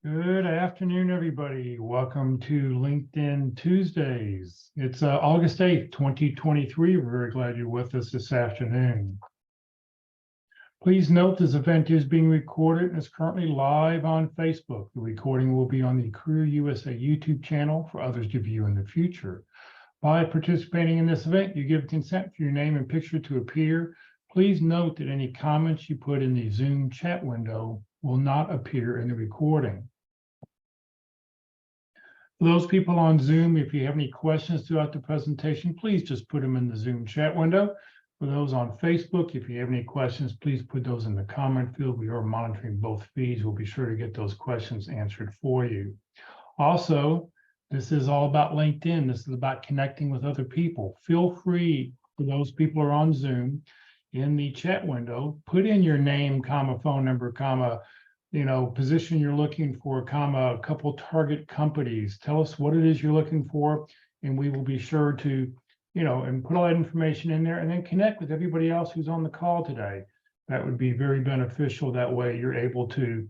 Good afternoon, everybody. Welcome to LinkedIn Tuesdays. It's August 8th, 2023. We're very glad you're with us this afternoon. Please note this event is being recorded and is currently live on Facebook. The recording will be on the Career USA YouTube channel for others to view in the future. By participating in this event, you give consent for your name and picture to appear. Please note that any comments you put in the Zoom chat window will not appear in the recording. For those people on Zoom, if you have any questions throughout the presentation, please just put them in the Zoom chat window. For those on Facebook, if you have any questions, please put those in the comment field. We are monitoring both feeds. We'll be sure to get those questions answered for you. Also, this is all about LinkedIn. This is about connecting with other people. Feel free, for those people who are on Zoom, in the chat window, put in your name, comma, phone number, comma, position you're looking for, comma, a couple target companies. Tell us what it is you're looking for, and we will be sure to, and put all that information in there and then connect with everybody else who's on the call today. That would be very beneficial. That way you're able to,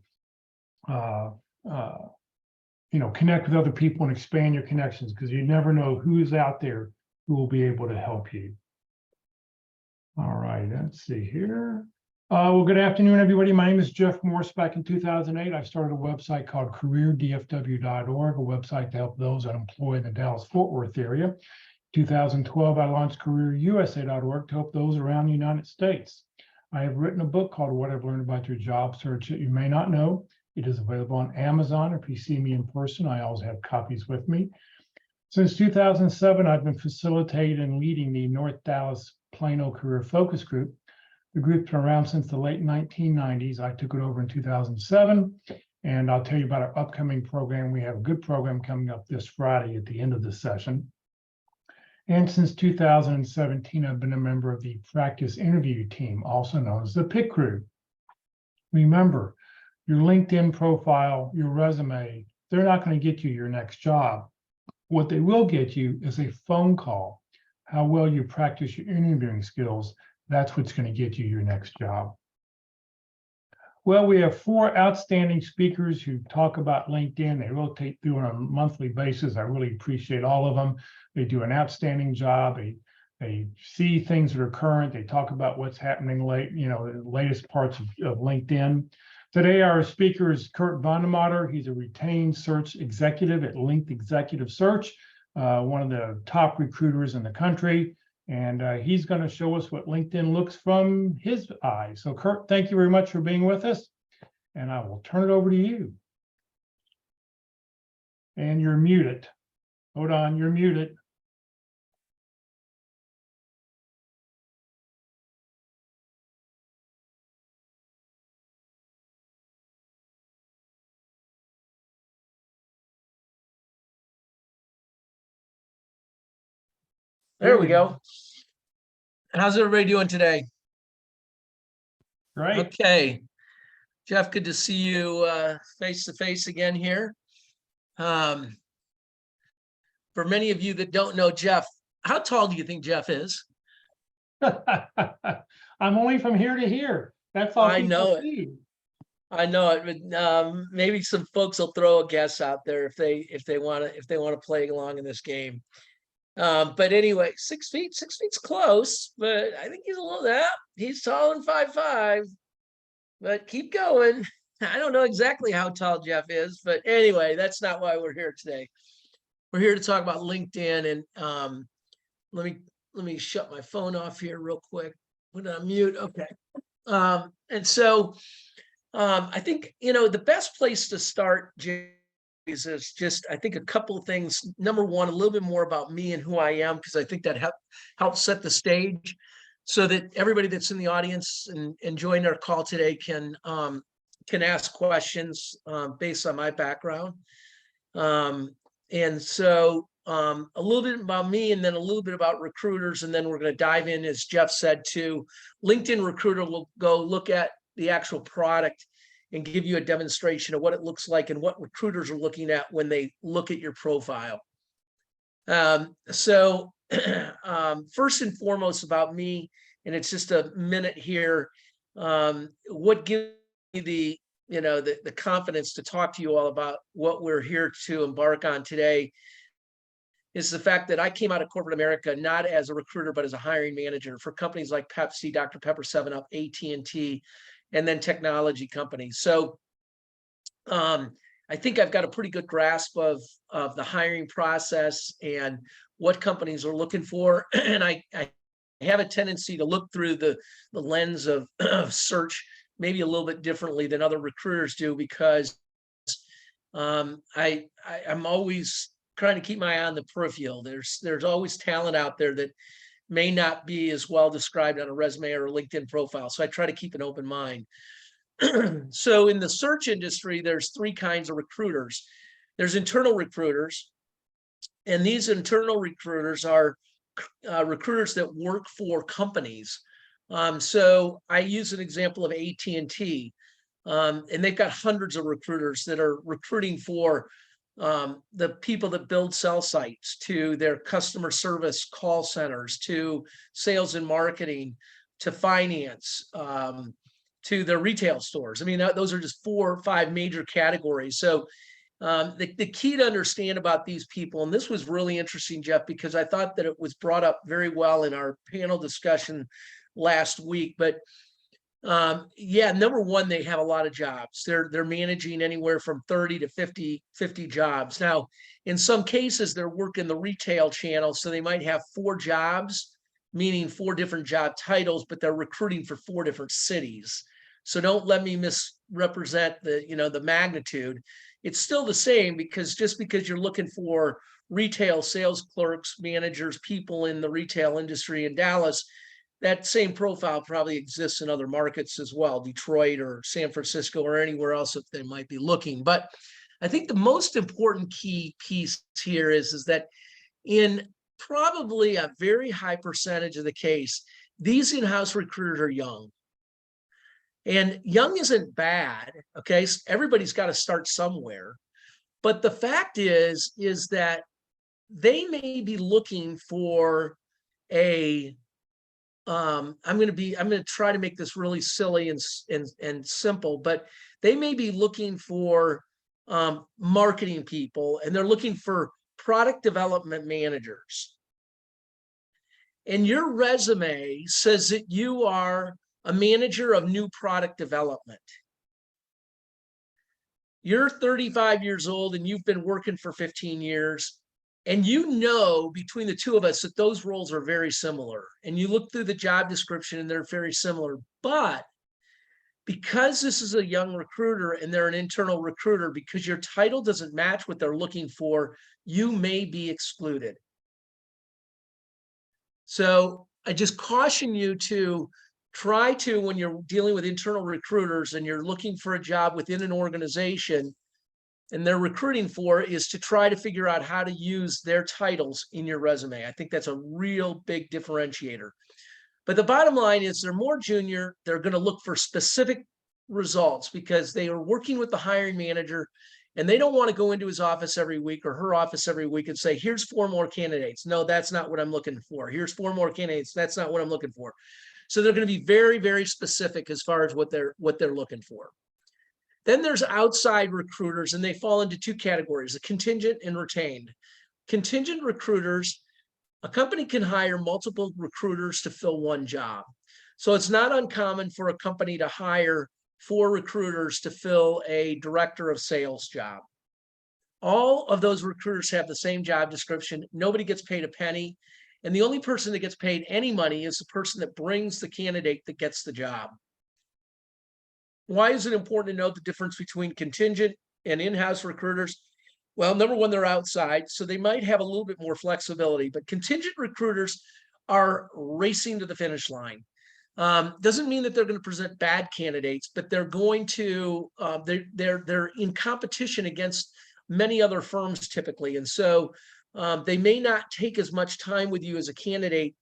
connect with other people and expand your connections, because you never know who's out there who will be able to help you. All right, let's see here. Well, good afternoon, everybody. My name is Jeff Morse. Back in 2008, I started a website called careerdfw.org, a website to help those unemployed in the Dallas-Fort Worth area. 2012, I launched careerusa.org to help those around the United States. I have written a book called What I've Learned About Your Job Search that you may not know. It is available on Amazon. If you see me in person, I always have copies with me. Since 2007, I've been facilitating and leading the North Dallas Plano Career Focus Group. The group's been around since the late 1990s. I took it over in 2007, and I'll tell you about our upcoming program. We have a good program coming up this Friday at the end of the session. And since 2017, I've been a member of the practice interview team, also known as the PIC Crew. Remember, your LinkedIn profile, your resume, they're not going to get you your next job. What they will get you is a phone call. How well you practice your interviewing skills, that's what's going to get you your next job. Well, we have 4 outstanding speakers who talk about LinkedIn. They rotate through on a monthly basis. I really appreciate all of them. They do an outstanding job. They see things that are current. They talk about what's happening late, the latest parts of LinkedIn. Today, our speaker is VandeMotter. He's a retained search executive at Linked Executive Search, one of the top recruiters in the country. And he's going to show us what LinkedIn looks from his eyes. So Kurt, thank you very much for being with us. And I will turn it over to you. And you're muted. Hold on, you're muted. There we go. How's everybody doing today? Great. Okay. Jeff, good to see you face to face again here. For many of you that don't know Jeff, how tall do you think Jeff is? I'm only from here to here. That's all I know see. it. I know it. But, maybe some folks will throw a guess out there if they want to play along in this game. But anyway, 6 feet, 6 feet's close, but I think he's a little, he's tall and 5'5", but keep going. I don't know exactly how tall Jeff is, but anyway, that's not why we're here today. We're here to talk about LinkedIn, and let me shut my phone off here real quick. Put it on mute. Okay. And so I think, the best place to start, is just, I think, a couple of things. Number one, a little bit more about me and who I am, because I think that helps set the stage so that everybody that's in the audience and join our call today can ask questions based on my background. And so a little bit about me, and then a little bit about recruiters, and then we're going to dive in, as Jeff said, to LinkedIn Recruiter. Will go look at the actual product and give you a demonstration of what it looks like and what recruiters are looking at when they look at your profile. So first and foremost about me, and it's just a minute here, what gives me the confidence to talk to you all about what we're here to embark on today is the fact that I came out of corporate America not as a recruiter, but as a hiring manager for companies like Pepsi, Dr. Pepper, 7-Up, AT&T, and then technology companies. So I think I've got a pretty good grasp of the hiring process and what companies are looking for. And I have a tendency to look through the lens of search maybe a little bit differently than other recruiters do, because I'm always trying to keep my eye on the peripheral. There's always talent out there that may not be as well described on a resume or a LinkedIn profile. So I try to keep an open mind. So in the search industry, there's three kinds of recruiters. There's internal recruiters, and these internal recruiters are recruiters that work for companies. So I use an example of AT&T, and they've got hundreds of recruiters that are recruiting for the people that build cell sites, to their customer service call centers, to sales and marketing, to finance, to their retail stores. I mean, those are just 4 or 5 major categories. So the key to understand about these people, and this was really interesting, Jeff, because I thought that it was brought up very well in our panel discussion last week. But yeah, number one, they have a lot of jobs. They're managing anywhere from 30 to 50 jobs. Now, in some cases, they're working the retail channel, so they might have 4 jobs, meaning 4 different job titles, but they're recruiting for 4 different cities. So don't let me misrepresent the magnitude. It's still the same, because just because you're looking for retail sales clerks, managers, people in the retail industry in Dallas, that same profile probably exists in other markets as well, Detroit or San Francisco or anywhere else that they might be looking. But I think the most important key piece here is that in probably a very high percentage of the case, these in-house recruiters are young. And young isn't bad, okay? Everybody's got to start somewhere. But the fact is that they may be looking for I'm going to try to make this really silly and simple, but they may be looking for marketing people, and they're looking for product development managers. And your resume says that you are a manager of new product development. You're 35 years old and you've been working for 15 years. And between the two of us that those roles are very similar. And you look through the job description and they're very similar. But because this is a young recruiter and they're an internal recruiter, because your title doesn't match what they're looking for, you may be excluded. So I just caution you to try to, when you're dealing with internal recruiters and you're looking for a job within an organization and they're recruiting for, is to try to figure out how to use their titles in your resume. I think that's a real big differentiator. But the bottom line is they're more junior. They're going to look for specific results because they are working with the hiring manager, and they don't want to go into his office every week or her office every week and say, here's 4 more candidates. No, that's not what I'm looking for. Here's 4 more candidates. That's not what I'm looking for. So they're going to be very, very specific as far as what they're looking for. Then there's outside recruiters, and they fall into 2 categories: the contingent and retained. Contingent recruiters, a company can hire multiple recruiters to fill one job. So it's not uncommon for a company to hire 4 recruiters to fill a director of sales job. All of those recruiters have the same job description. Nobody gets paid a penny. And the only person that gets paid any money is the person that brings the candidate that gets the job. Why is it important to know the difference between contingent and in-house recruiters? Well, number one, they're outside, so they might have a little bit more flexibility, but contingent recruiters are racing to the finish line. Doesn't mean that they're going to present bad candidates, but they're going to, they're in competition against many other firms typically. And so they may not take as much time with you as a candidate.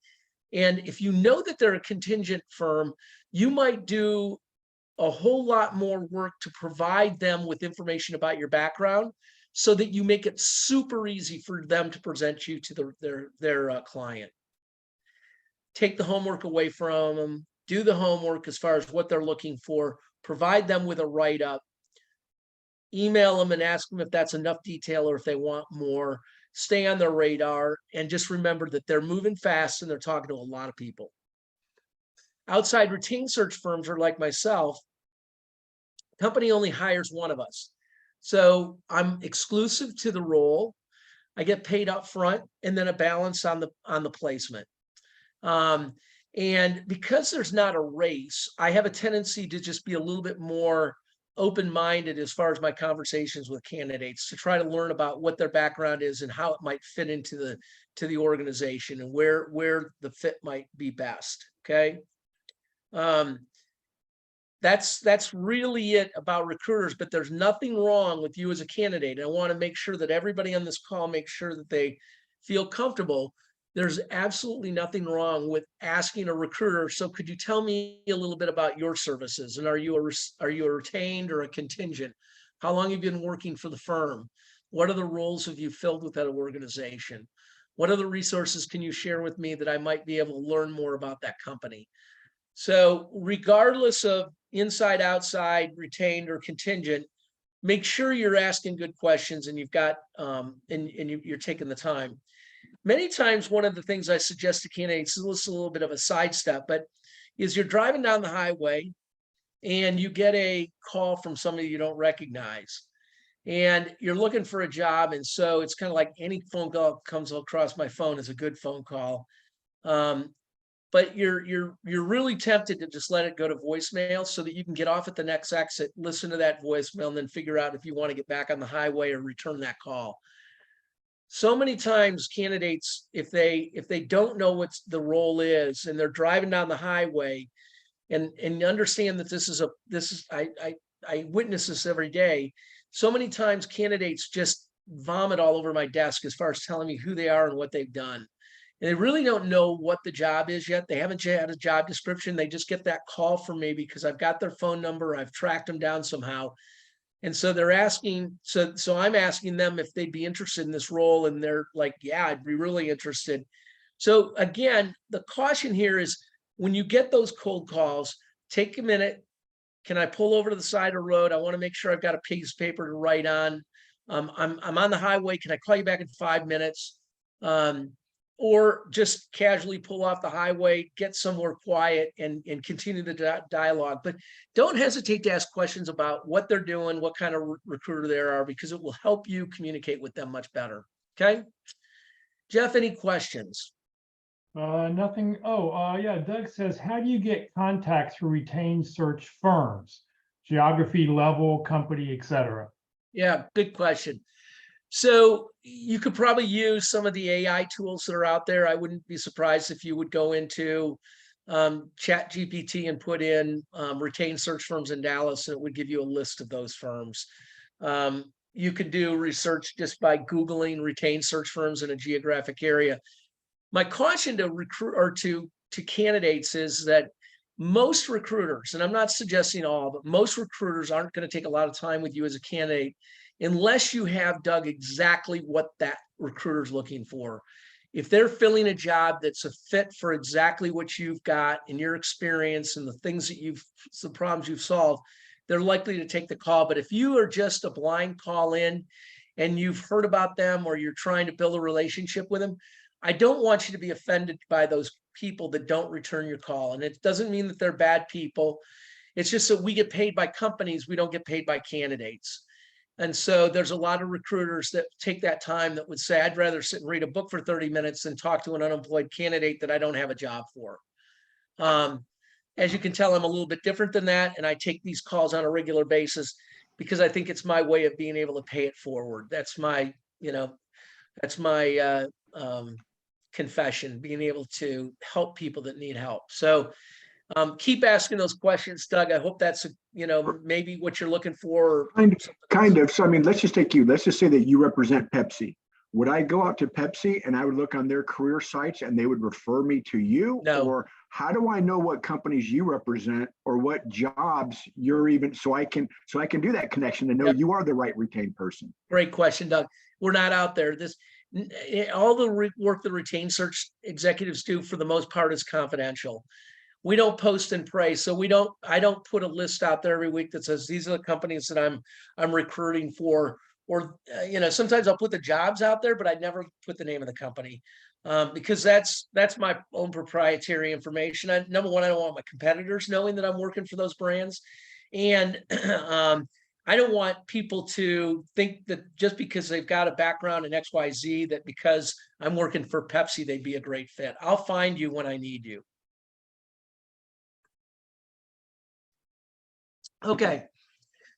And if you know that they're a contingent firm, you might do a whole lot more work to provide them with information about your background so that you make it super easy for them to present you to their client. Take the homework away from them, do the homework as far as what they're looking for, provide them with a write-up, email them and ask them if that's enough detail or if they want more. Stay on their radar and just remember that they're moving fast and they're talking to a lot of people. Outside retained search firms are like myself. Company only hires one of us. So I'm exclusive to the role. I get paid up front and then a balance on the placement. And because there's not a race, I have a tendency to just be a little bit more open-minded as far as my conversations with candidates, to try to learn about what their background is and how it might fit into the organization and where the fit might be best. Okay. That's really it about recruiters, but there's nothing wrong with you as a candidate. And I want to make sure that everybody on this call makes sure that they feel comfortable. There's absolutely nothing wrong with asking a recruiter, so could you tell me a little bit about your services? And are you a retained or a contingent? How long have you been working for the firm? What are the roles have you filled with that organization? What other resources can you share with me that I might be able to learn more about that company? So regardless of inside, outside, retained or contingent, make sure you're asking good questions and you've got you're taking the time. Many times, one of the things I suggest to candidates, this is a little bit of a sidestep, but is you're driving down the highway and you get a call from somebody you don't recognize and you're looking for a job. And so it's kind of like any phone call comes across my phone is a good phone call. But you're really tempted to just let it go to voicemail so that you can get off at the next exit, listen to that voicemail, and then figure out if you want to get back on the highway or return that call. So many times candidates, if they don't know what the role is and they're driving down the highway and understand that I witness this every day. So many times candidates just vomit all over my desk as far as telling me who they are and what they've done. And they really don't know what the job is yet. They haven't had a job description. They just get that call from me because I've got their phone number. I've tracked them down somehow. And so they're asking, so I'm asking them if they'd be interested in this role. And they're like, yeah, I'd be really interested. So again, the caution here is when you get those cold calls, take a minute. Can I pull over to the side of the road? I want to make sure I've got a piece of paper to write on. I'm on the highway. Can I call you back in 5 minutes? Or just casually pull off the highway, get somewhere quiet and continue the dialogue. But don't hesitate to ask questions about what they're doing, what kind of recruiter they are, because it will help you communicate with them much better. Okay. Jeff, any questions? Nothing. Oh, yeah. Doug says, how do you get contacts for retained search firms? Geography, level, company, etc. Yeah, good question. So you could probably use some of the AI tools that are out there. I wouldn't be surprised if you would go into Chat GPT and put in retained search firms in Dallas, and it would give you a list of those firms. You could do research just by Googling retained search firms in a geographic area. My caution to recruit or to candidates is that most recruiters, and I'm not suggesting all, but most recruiters aren't going to take a lot of time with you as a candidate unless you have dug exactly what that recruiter is looking for. If they're filling a job that's a fit for exactly what you've got in your experience and the things that the problems you've solved, they're likely to take the call. But if you are just a blind call in and you've heard about them or you're trying to build a relationship with them, I don't want you to be offended by those people that don't return your call. And it doesn't mean that they're bad people. It's just that we get paid by companies. We don't get paid by candidates. And so there's a lot of recruiters that take that time that would say, I'd rather sit and read a book for 30 minutes than talk to an unemployed candidate that I don't have a job for. As you can tell, I'm a little bit different than that. And I take these calls on a regular basis because I think it's my way of being able to pay it forward. That's my, confession, being able to help people that need help. So keep asking those questions, Doug. I hope that's, maybe what you're looking for. Kind of. So, I mean, let's just say that you represent Pepsi. Would I go out to Pepsi and I would look on their career sites and they would refer me to you? No. Or how do I know what companies you represent or what jobs you're even, so I can do that connection to know you are the right retained person? Great question, Doug. We're not out there. All the work the retained search executives do for the most part is confidential. we don't post and pray. So I don't put a list out there every week that says, these are the companies that I'm recruiting for, or, sometimes I'll put the jobs out there, but I never put the name of the company. Because that's my own proprietary information. Number one, I don't want my competitors knowing that I'm working for those brands. And, I don't want people to think that just because they've got a background in XYZ, that because I'm working for Pepsi, they'd be a great fit. I'll find you when I need you. Okay,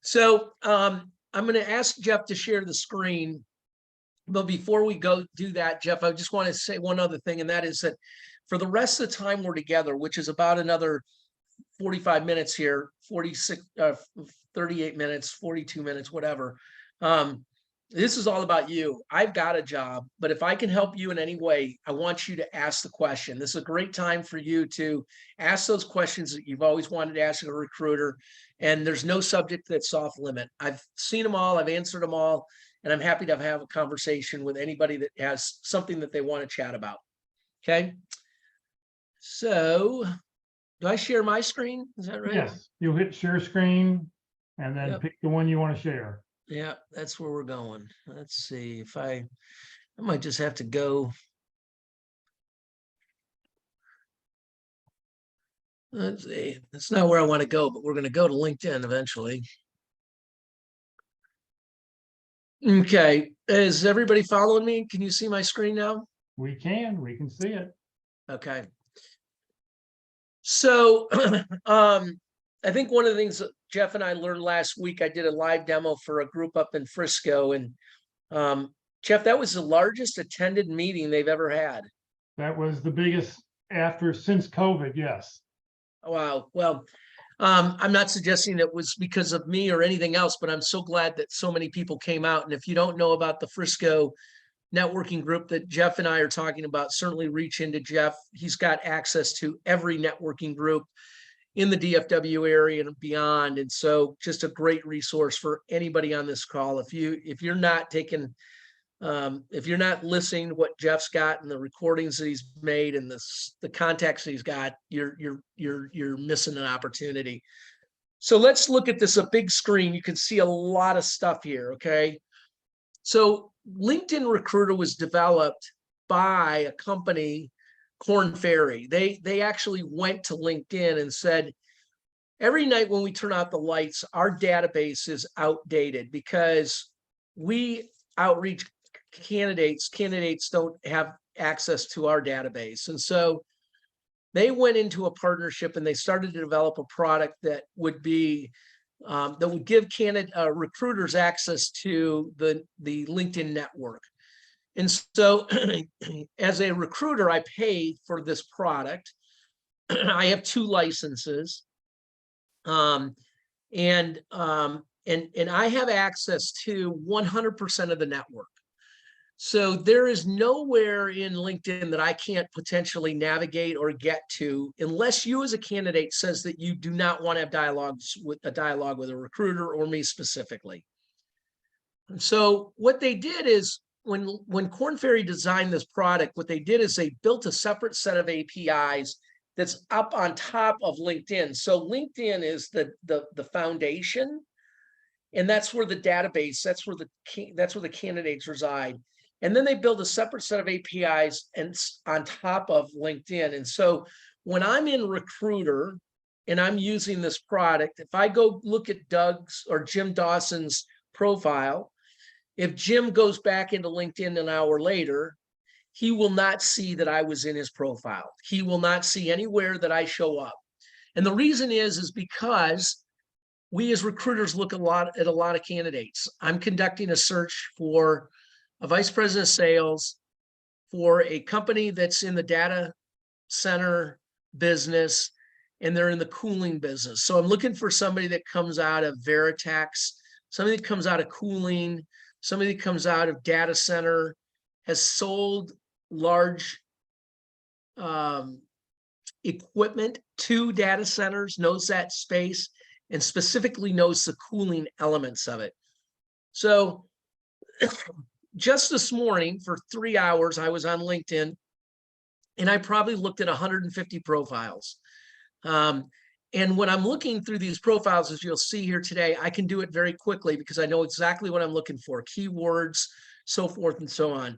so I'm going to ask Jeff to share the screen. But before we go do that, Jeff, I just want to say one other thing, and that is that for the rest of the time we're together, which is about another 45 minutes here, 38 minutes, 42 minutes, whatever. This is all about you. I've got a job, but if I can help you in any way, I want you to ask the question. This is a great time for you to ask those questions that you've always wanted to ask a recruiter. And there's no subject that's off limit. I've seen them all. I've answered them all. And I'm happy to have a conversation with anybody that has something that they want to chat about. Okay. So do I share my screen? Is that right? Yes, you'll hit share screen and then Yep. pick the one you want to share. Yeah, that's where we're going. Let's see if I might just have to go. Let's see. That's not where I want to go, but we're going to go to LinkedIn eventually. Okay. Is everybody following me? Can you see my screen now? We can see it. Okay. So I think one of the things that Jeff and I learned last week, I did a live demo for a group up in Frisco. And Jeff, that was the largest attended meeting they've ever had. That was the biggest since COVID, yes. Wow. Well, I'm not suggesting it was because of me or anything else, but I'm so glad that so many people came out. And if you don't know about the Frisco networking group that Jeff and I are talking about, certainly reach into Jeff. He's got access to every networking group in the DFW area and beyond. And so just a great resource for anybody on this call. If you're not taking, if you're not listening to what Jeff's got and the recordings that he's made and the contacts that he's got, you're missing an opportunity. So let's look at this, a big screen. You can see a lot of stuff here. Okay. So LinkedIn Recruiter was developed by a company, Korn Ferry. They actually went to LinkedIn and said, every night when we turn out the lights, our database is outdated because we outreach candidates. Candidates don't have access to our database. And so they went into a partnership and they started to develop a product that would be that would give recruiters access to the LinkedIn network. And so as a recruiter, I pay for this product. I have 2 licenses. And I have access to 100% of the network. So there is nowhere in LinkedIn that I can't potentially navigate or get to unless you as a candidate says that you do not want to have dialogue with a recruiter or me specifically. And so what they did is when Korn Ferry designed this product, what they did is they built a separate set of APIs that's up on top of LinkedIn. So LinkedIn is the foundation, and that's where the database, that's where the candidates reside. And then they build a separate set of APIs and on top of LinkedIn. And so when I'm in Recruiter and I'm using this product, if I go look at Doug's or Jim Dawson's profile, if Jim goes back into LinkedIn an hour later, he will not see that I was in his profile. He will not see anywhere that I show up. And the reason is because we as recruiters look at a lot of candidates. I'm conducting a search for a vice president of sales for a company that's in the data center business, and they're in the cooling business. So I'm looking for somebody that comes out of Veritex, somebody that comes out of cooling, somebody that comes out of data center, has sold large equipment to data centers, knows that space, and specifically knows the cooling elements of it. So just this morning for 3 hours, I was on LinkedIn and I probably looked at 150 profiles. And when I'm looking through these profiles, as you'll see here today, I can do it very quickly because I know exactly what I'm looking for, keywords, so forth and so on.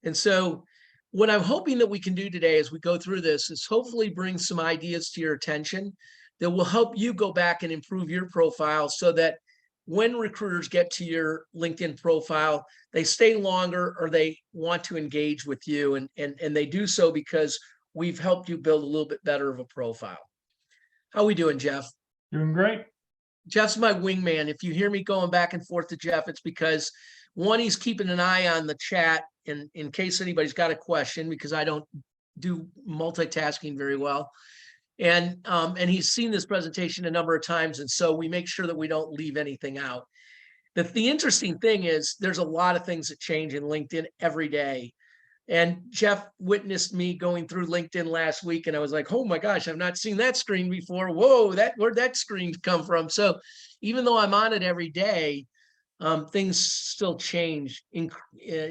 And so what I'm hoping that we can do today as we go through this is hopefully bring some ideas to your attention that will help you go back and improve your profile so that when recruiters get to your LinkedIn profile, they stay longer or they want to engage with you. And they do so because we've helped you build a little bit better of a profile. How we doing, Jeff? Doing great. Jeff's my wingman. If you hear me going back and forth to Jeff, it's because one, he's keeping an eye on the chat in case anybody's got a question, because I don't do multitasking very well. And he's seen this presentation a number of times. And so we make sure that we don't leave anything out. The interesting thing is there's a lot of things that change in LinkedIn every day. And Jeff witnessed me going through LinkedIn last week, and I was like, oh my gosh, I've not seen that screen before. Whoa, where'd that screen come from? So even though I'm on it every day, things still change,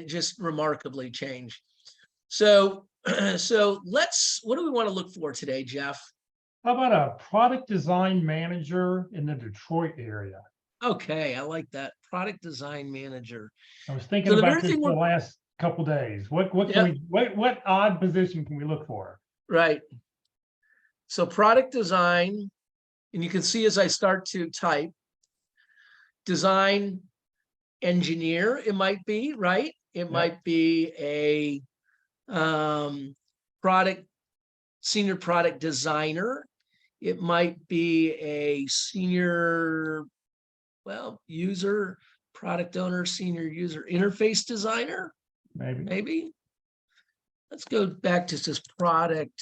just remarkably change. So, what do we want to look for today, Jeff? How about a product design manager in the Detroit area? Okay, I like that. Product design manager. I was thinking So the about very this thing the we're- last couple days. What can what odd position can we look for? Right. So product design, and you can see as I start to type, design engineer, it might be, right? It might be a senior product designer. It might be a senior, user, product owner, senior user interface designer, maybe. Let's go back to this product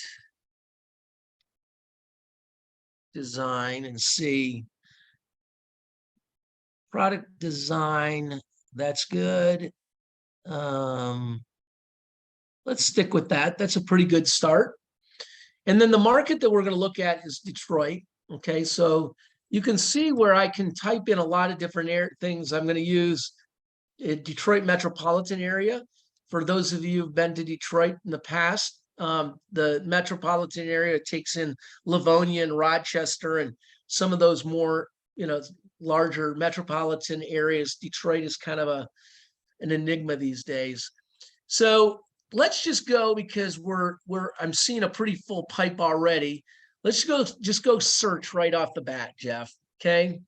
design and see. Product design, that's good. Let's stick with that. That's a pretty good start. And then the market that we're going to look at is Detroit. Okay, so you can see where I can type in a lot of different things. I'm going to use Detroit metropolitan area. For those of you who've been to Detroit in the past, the metropolitan area takes in Livonia and Rochester and some of those more, larger metropolitan areas. Detroit is kind of an enigma these days. So let's just go, because I'm seeing a pretty full pipe already. Let's just go search right off the bat, Jeff. Okay.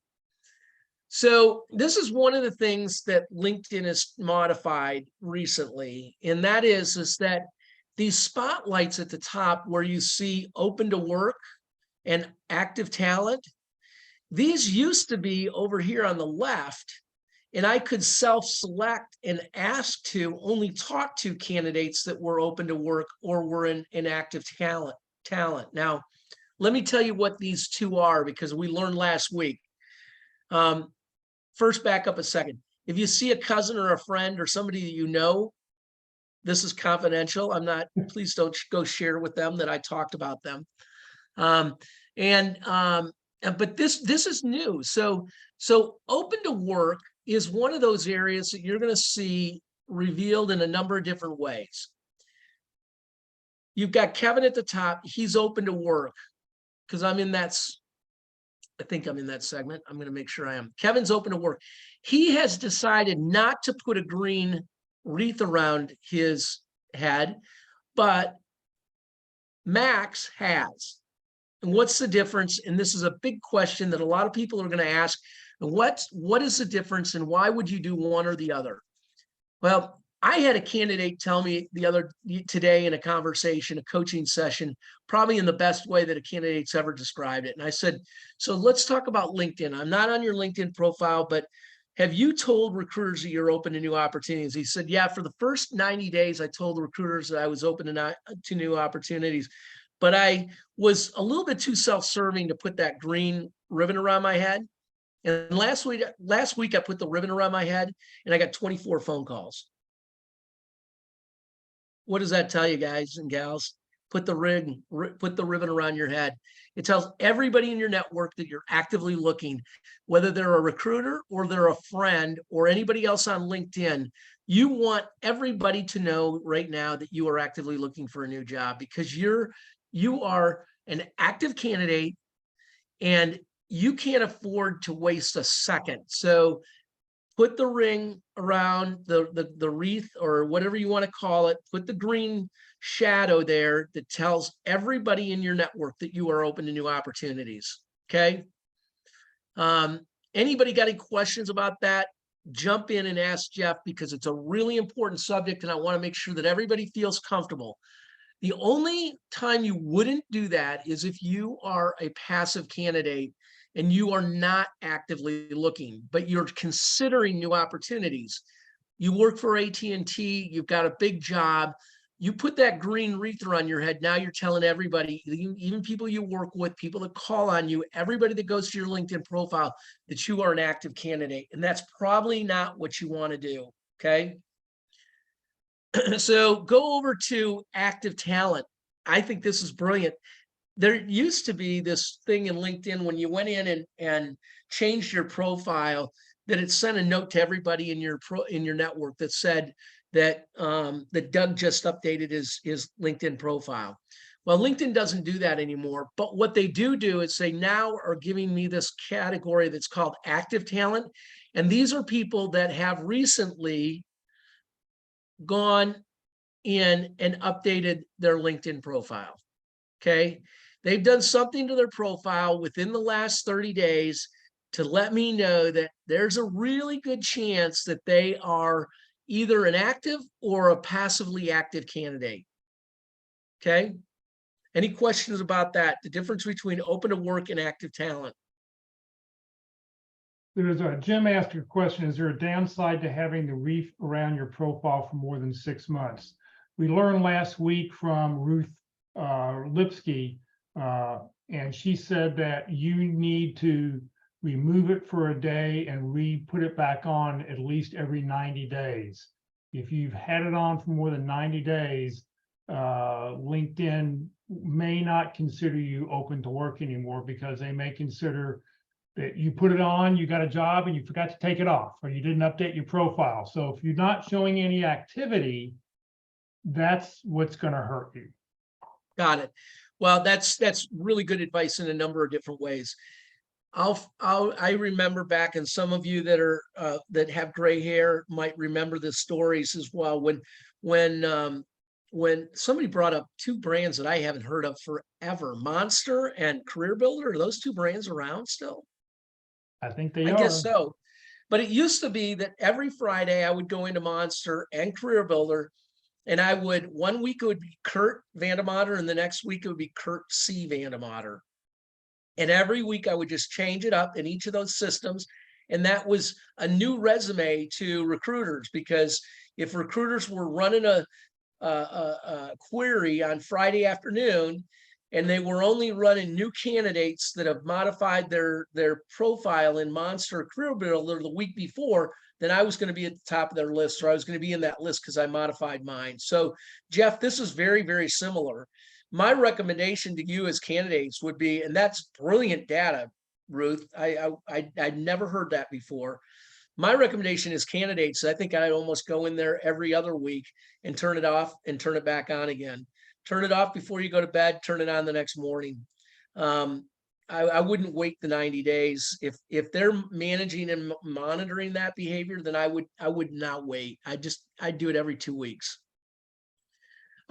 So this is one of the things that LinkedIn has modified recently, and that is that these spotlights at the top where you see open to work and active talent, these used to be over here on the left, and I could self-select and ask to only talk to candidates that were open to work or were in active talent. Now, let me tell you what these two are, because we learned last week. First, back up a second. If you see a cousin or a friend or somebody that you know, this is confidential. Please don't go share with them that I talked about them. But this is new. So open to work is one of those areas that you're going to see revealed in a number of different ways. You've got Kevin at the top. He's open to work, because I think I'm in that segment. I'm going to make sure I am. Kevin's open to work. He has decided not to put a green wreath around his head, but Max has. And what's the difference? And this is a big question that a lot of people are going to ask. And what is the difference, and why would you do one or the other? Well, I had a candidate tell me today in a conversation, a coaching session, probably in the best way that a candidate's ever described it. And I said, so let's talk about LinkedIn. I'm not on your LinkedIn profile, but have you told recruiters that you're open to new opportunities? He said, yeah, for the first 90 days, I told the recruiters that I was open to new opportunities, but I was a little bit too self-serving to put that green ribbon around my head. And last week I put the ribbon around my head and I got 24 phone calls. What does that tell you, guys and gals? Put the ribbon around your head. It tells everybody in your network that you're actively looking, whether they're a recruiter or they're a friend or anybody else on LinkedIn. You want everybody to know right now that you are actively looking for a new job, because you are an active candidate, and you can't afford to waste a second. So put the ring around the wreath or whatever you want to call it, put the green shadow there that tells everybody in your network that you are open to new opportunities. Okay. Anybody got any questions about that? Jump in and ask Jeff, because it's a really important subject and I want to make sure that everybody feels comfortable. The only time you wouldn't do that is if you are a passive candidate and you are not actively looking, but you're considering new opportunities. You work for AT&T, you've got a big job, you put that green wreath around your head, now you're telling everybody, even people you work with, people that call on you, everybody that goes to your LinkedIn profile, that you are an active candidate. And that's probably not what you want to do, okay? So go over to active talent. I think this is brilliant. There used to be this thing in LinkedIn when you went in and changed your profile, that it sent a note to everybody in your network that said that that Doug just updated his LinkedIn profile. Well, LinkedIn doesn't do that anymore. But what they do is they now are giving me this category that's called active talent. And these are people that have recently gone in and updated their LinkedIn profile. Okay. They've done something to their profile within the last 30 days to let me know that there's a really good chance that they are either an active or a passively active candidate. Okay. Any questions about that? The difference between open to work and active talent? There's Jim asked a question. Is there a downside to having the wreath around your profile for more than 6 months? We learned last week from Ruth Lipsky, and she said that you need to remove it for a day and put it back on at least every 90 days. If you've had it on for more than 90 days, LinkedIn may not consider you open to work anymore, because they may consider that you put it on, you got a job and you forgot to take it off, or you didn't update your profile. So if you're not showing any activity, that's what's going to hurt you. Got it. Well, that's really good advice in a number of different ways. I remember back, and some of you that are that have gray hair might remember the stories as well. When somebody brought up two brands that I haven't heard of forever, Monster and Career Builder. Are those two brands around still? I think they are. I guess so. But it used to be that every Friday I would go into Monster and Career Builder, and I would, one week it would be Kurt VandeMotter, and the next week it would be Kurt C. VandeMotter. And every week I would just change it up in each of those systems. And that was a new resume to recruiters, because if recruiters were running a query on Friday afternoon, and they were only running new candidates that have modified their profile in Monster Career Builder the week before, then I was going to be at the top of their list, or I was going to be in that list because I modified mine. So, Jeff, this is very, very similar. My recommendation to you as candidates would be, and that's brilliant data, Ruth. I'd never heard that before. My recommendation is candidates. I think I'd almost go in there every other week and turn it off and turn it back on again. Turn it off before you go to bed, turn it on the next morning. I wouldn't wait the 90 days. If they're managing and monitoring that behavior, then I would not wait. I'd do it every 2 weeks.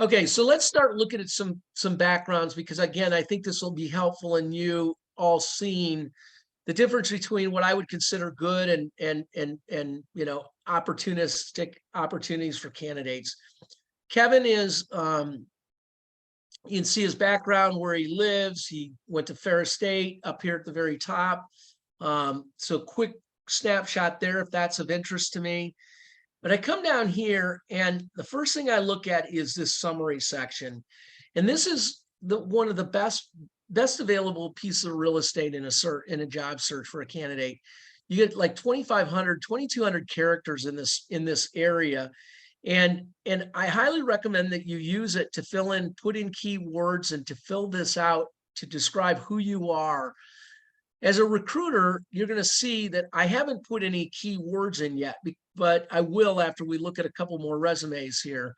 Okay, so let's start looking at some backgrounds, because again, I think this will be helpful in you all seeing the difference between what I would consider good and you know, opportunistic opportunities for candidates. Kevin is you can see his background, where he lives. He went to Ferris State up here at the very top. So quick snapshot there if that's of interest to me. But I come down here, and the first thing I look at is this summary section. And this is one of the best available pieces of real estate in a job search for a candidate. You get like 2,500, 2,200 characters in this area. And I highly recommend that you use it to put in keywords and to fill this out to describe who you are. As a recruiter, you're going to see that I haven't put any keywords in yet, but I will after we look at a couple more resumes here.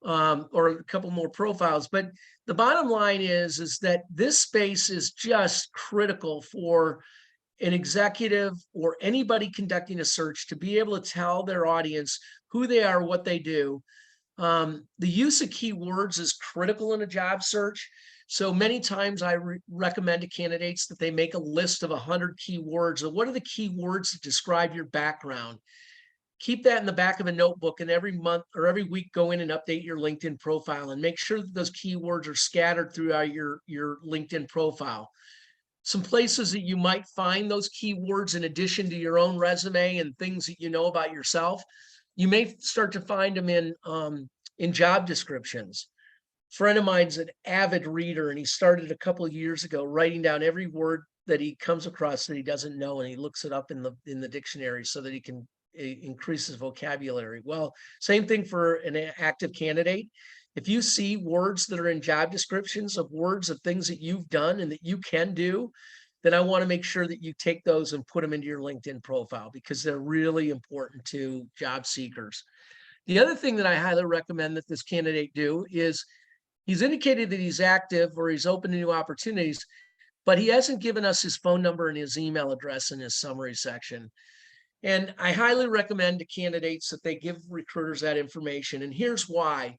or a couple more profiles. But the bottom line is that this space is just critical for an executive or anybody conducting a search to be able to tell their audience who they are, what they do. The use of keywords is critical in a job search. So many times I recommend to candidates that they make a list of 100 keywords. Or what are the keywords that describe your background? Keep that in the back of a notebook, and every month or every week go in and update your LinkedIn profile and make sure that those keywords are scattered throughout your LinkedIn profile. Some places that you might find those keywords in addition to your own resume and things that you know about yourself, you may start to find them in job descriptions. A friend of mine's an avid reader, and he started a couple of years ago writing down every word that he comes across that he doesn't know, and he looks it up in the dictionary so that he can increase his vocabulary. Well, same thing for an active candidate. If you see words that are in job descriptions of words of things that you've done and that you can do, then I want to make sure that you take those and put them into your LinkedIn profile, because they're really important to job seekers. The other thing that I highly recommend that this candidate do is he's indicated that he's active or he's open to new opportunities, but he hasn't given us his phone number and his email address in his summary section. And I highly recommend to candidates that they give recruiters that information. And here's why.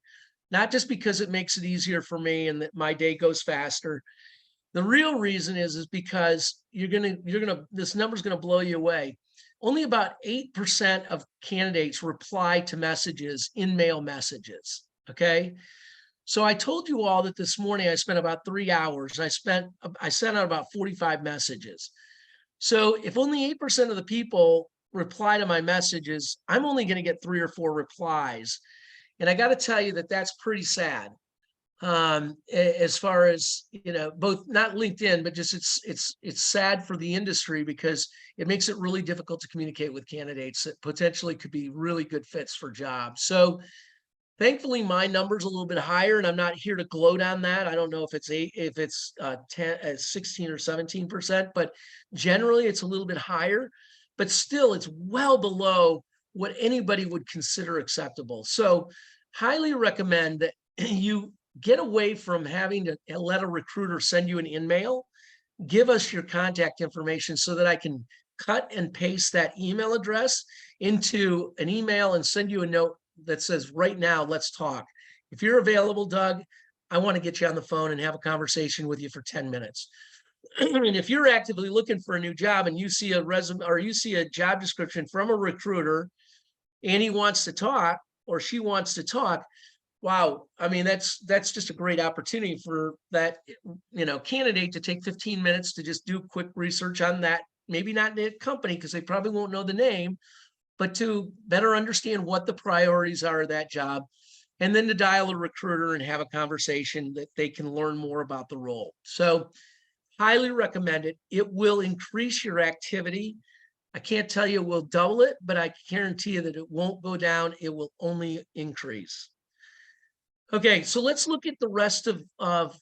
Not just because it makes it easier for me and that my day goes faster. The real reason is because this number's gonna blow you away. Only about 8% of candidates reply to messages in mail messages. Okay. So I told you all that this morning I spent about 3 hours. I sent out about 45 messages. So if only 8% of the people reply to my messages, I'm only going to get 3 or 4 replies. And I got to tell you that that's pretty sad. As far as, both not LinkedIn, but just it's sad for the industry, because it makes it really difficult to communicate with candidates that potentially could be really good fits for jobs. So thankfully, my number's a little bit higher, and I'm not here to gloat on that. I don't know if it's 16 or 17%, but generally it's a little bit higher. But still, it's well below what anybody would consider acceptable. So, highly recommend that you get away from having to let a recruiter send you an email. Give us your contact information so that I can cut and paste that email address into an email and send you a note that says, right now, let's talk. If you're available, Doug, I want to get you on the phone and have a conversation with you for 10 minutes. And if you're actively looking for a new job and you see a resume or you see a job description from a recruiter and he wants to talk or she wants to talk, wow, I mean, that's just a great opportunity for that, candidate to take 15 minutes to just do quick research on that, maybe not that company because they probably won't know the name, but to better understand what the priorities are of that job, and then to dial a recruiter and have a conversation that they can learn more about the role. So highly recommend it. It will increase your activity. I can't tell you it will double it, but I guarantee you that it won't go down. It will only increase. Okay, so let's look at the rest of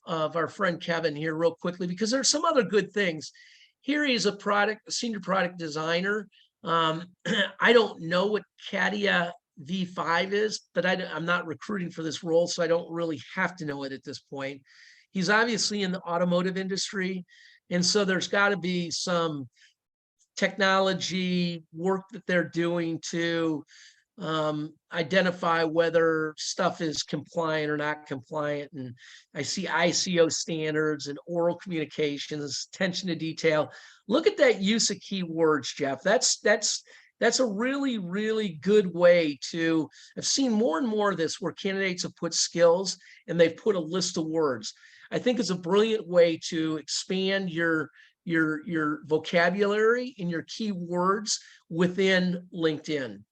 our friend Kevin here real quickly, because there's some other good things. Here he's a senior product designer. I don't know what CATIA V5 is, but I'm not recruiting for this role, so I don't really have to know it at this point. He's obviously in the automotive industry, and so there's got to be some technology work that they're doing to identify whether stuff is compliant or not compliant. And I see ICO standards and oral communications, attention to detail. Look at that use of keywords, Jeff. That's a really, really good way to, I've seen more and more of this where candidates have put skills and they've put a list of words. I think it's a brilliant way to expand your vocabulary and your keywords within LinkedIn.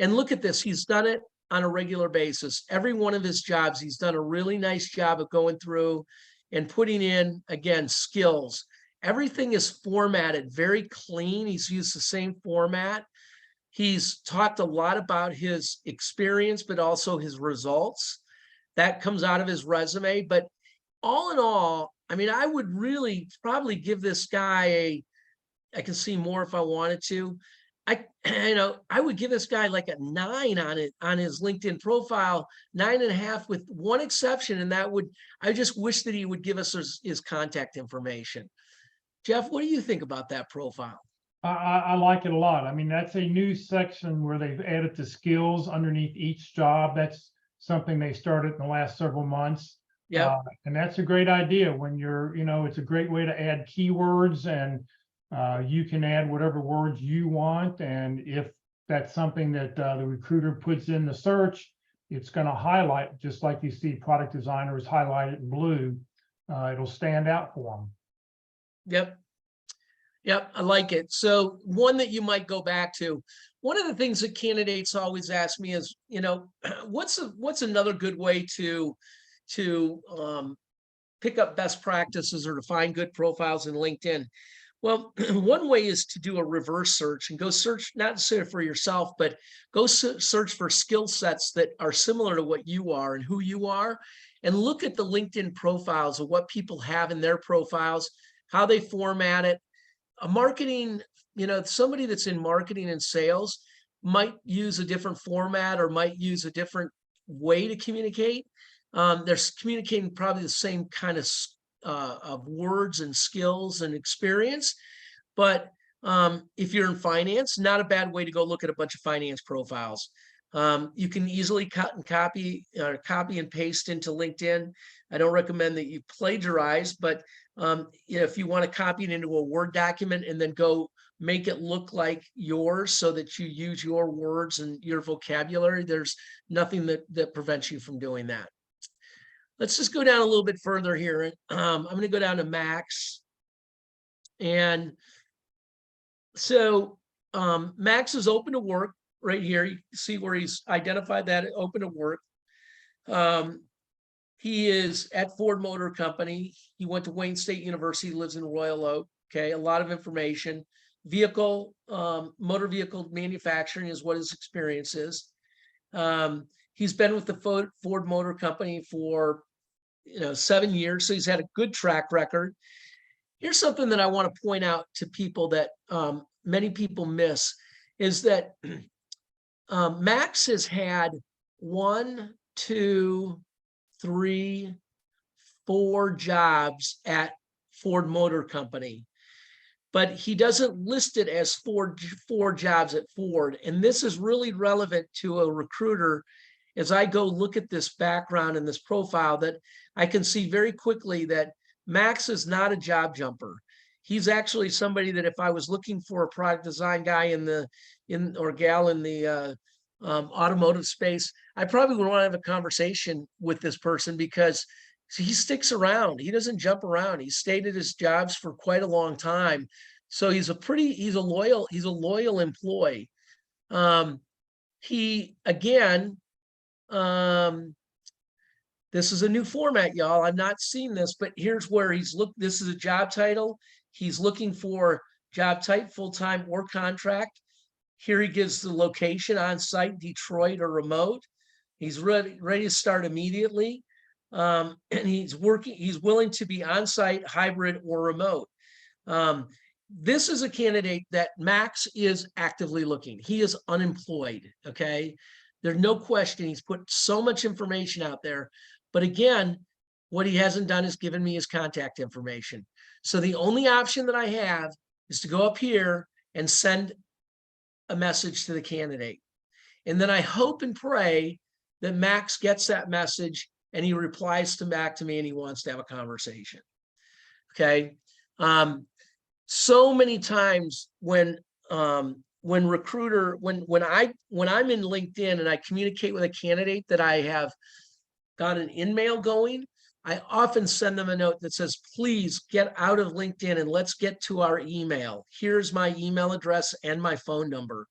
And look at this, he's done it on a regular basis. Every one of his jobs, he's done a really nice job of going through and putting in, again, skills. Everything is formatted very clean. He's used the same format. He's talked a lot about his experience, but also his results. That comes out of his resume. But all in all, I mean, I would really probably give this guy I can see more if I wanted to. I would give this guy like a 9 on it, on his LinkedIn profile, 9.5 with one exception. And I just wish that he would give us his contact information. Jeff, what do you think about that profile? I like it a lot. I mean, that's a new section where they've added the skills underneath each job. That's something they started in the last several months. Yeah. And that's a great idea when it's a great way to add keywords, and you can add whatever words you want. And if that's something that the recruiter puts in the search, it's going to highlight, just like you see product designers highlighted in blue. It'll stand out for them. Yep. Yep, I like it. So one that you might go back to, one of the things that candidates always ask me is, what's another good way to pick up best practices or to find good profiles in LinkedIn? Well, one way is to do a reverse search and go search, not necessarily for yourself, but go search for skill sets that are similar to what you are and who you are, and look at the LinkedIn profiles of what people have in their profiles, how they format it. A marketing, somebody that's in marketing and sales might use a different format or might use a different way to communicate. They're communicating probably the same kind of words and skills and experience. But if you're in finance, not a bad way to go look at a bunch of finance profiles. You can easily cut and copy and paste into LinkedIn. I don't recommend that you plagiarize, but if you want to copy it into a Word document and then go make it look like yours so that you use your words and your vocabulary, there's nothing that prevents you from doing that. Let's just go down a little bit further here. I'm going to go down to Max. And so Max is open to work right here. You can see where he's identified that open to work. He is at Ford Motor Company. He went to Wayne State University, lives in Royal Oak. Okay, a lot of information. Motor vehicle manufacturing is what his experience is. He's been with the Ford Motor Company for 7 years, so he's had a good track record. Here's something that I want to point out to people that many people miss, is that Max has had 1, 2, 3, 4 jobs at Ford Motor Company, but he doesn't list it as four jobs at Ford. And this is really relevant to a recruiter. As I go look at this background and this profile, that I can see very quickly that Max is not a job jumper. He's actually somebody that if I was looking for a product design guy or gal in the automotive space, I probably would want to have a conversation with this person, because he sticks around. He doesn't jump around. He stayed at his jobs for quite a long time. So he's a loyal employee. This is a new format, y'all. I've not seen this, but here's where this is a job title. He's looking for job type, full-time or contract. Here he gives the location: on-site, Detroit, or remote. He's ready to start immediately. And he's willing to be on-site, hybrid, or remote. This is a candidate that Max is actively looking. He is unemployed, okay? There's no question. He's put so much information out there. But again, what he hasn't done is given me his contact information. So the only option that I have is to go up here and send a message to the candidate. And then I hope and pray that Max gets that message and he replies back to me and he wants to have a conversation. Okay. So many times when I'm in LinkedIn and I communicate with a candidate that I have got an in-mail going, I often send them a note that says, please get out of LinkedIn and let's get to our email. Here's my email address and my phone number.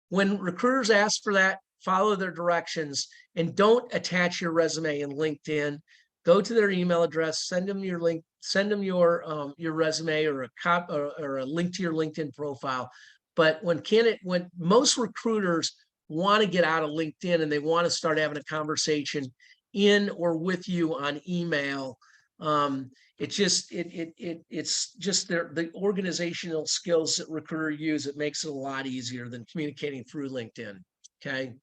When recruiters ask for that, follow their directions and don't attach your resume in LinkedIn. Go to their email address, send them your link, send them your resume or a link to your LinkedIn profile. But when most recruiters want to get out of LinkedIn and they want to start having a conversation in or with you on email, It's just the organizational skills that recruiter use. It makes it a lot easier than communicating through LinkedIn. Okay.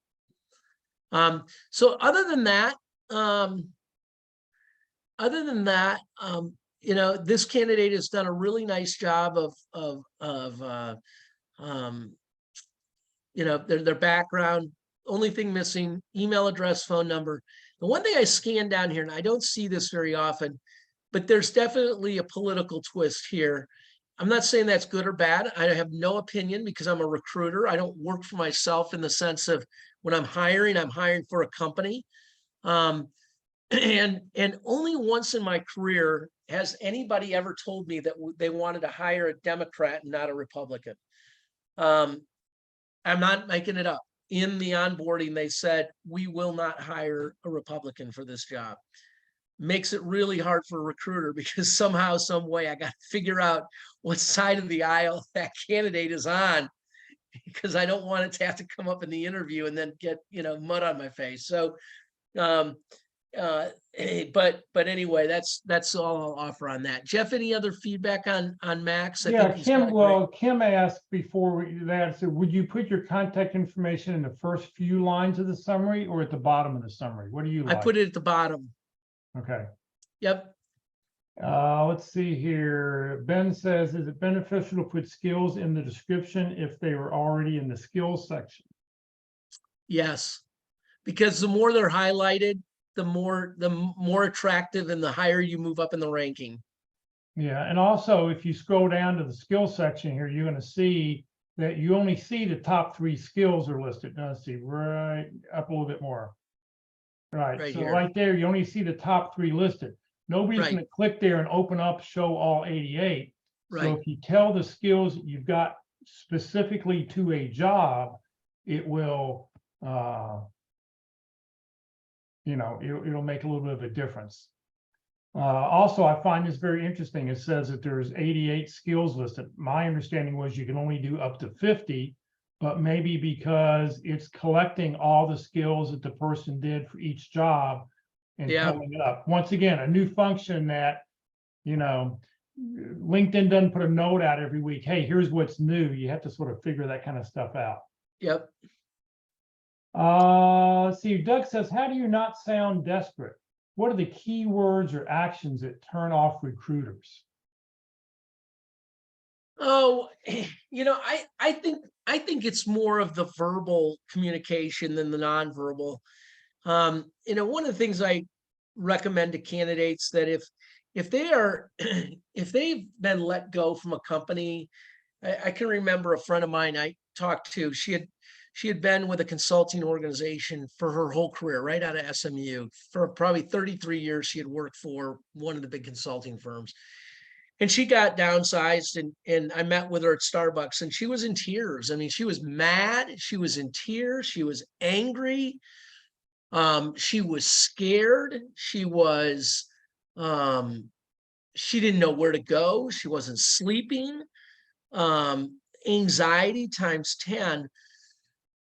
So other than that, you know, this candidate has done a really nice job of you know, their background. Only thing missing, email address, phone number. The one thing I scanned down here, and I don't see this very often, but there's definitely a political twist here. I'm not saying that's good or bad. I have no opinion because I'm a recruiter. I don't work for myself in the sense of when I'm hiring for a company. And only once in my career has anybody ever told me that they wanted to hire a Democrat and not a Republican. I'm not making it up. In the onboarding, they said, we will not hire a Republican for this job. Makes it really hard for a recruiter because somehow, some way, I got to figure out what side of the aisle that candidate is on, because I don't want it to have to come up in the interview and then get, you know, mud on my face. So, but anyway, that's all I'll offer on that. Jeff, any other feedback on Max? I Yeah, think he's got a Kim, great- well, Kim asked before that, so would you put your contact information in the first few lines of the summary or at the bottom of the summary? What do you I like? put it at the bottom. Okay. Yep. Let's see here. Ben says, is it beneficial to put skills in the description if they were already in the skills section? Yes, because the more they're highlighted, the more attractive and the higher you move up in the ranking. Yeah, and also if you scroll down to the skills section here, you're going to see that you only see the top 3 skills are listed. Now, let's see, right up a little bit more. Right, Right so here. right there, you only see the top 3 listed. Nobody's Right. going to click there and open up show all 88. So Right. if you tell the skills that you've got specifically to a job, it will, you know, it'll make a little bit of a difference. Also, I find this very interesting. It says that there's 88 skills listed. My understanding was you can only do up to 50, but maybe because it's collecting all the skills that the person did for each job and Yeah. coming it up. Once again, a new function that, you know, LinkedIn doesn't put a note out every week. Hey, here's what's new. You have to sort of figure that kind of stuff out. Yep. Let's see, Doug says, how do you not sound desperate? What are the key words or actions that turn off recruiters? Oh, you know, I think it's more of the verbal communication than the nonverbal. You know, one of the things I recommend to candidates that if they are if they've been let go from a company, I can remember a friend of mine I talked to, she had been with a consulting organization for her whole career, right out of SMU. For probably 33 years, she had worked for one of the big consulting firms. And she got downsized, and I met with her at Starbucks, and she was in tears. I mean, she was mad, she was in tears, she was angry, she was scared, she didn't know where to go, she wasn't sleeping, anxiety times 10.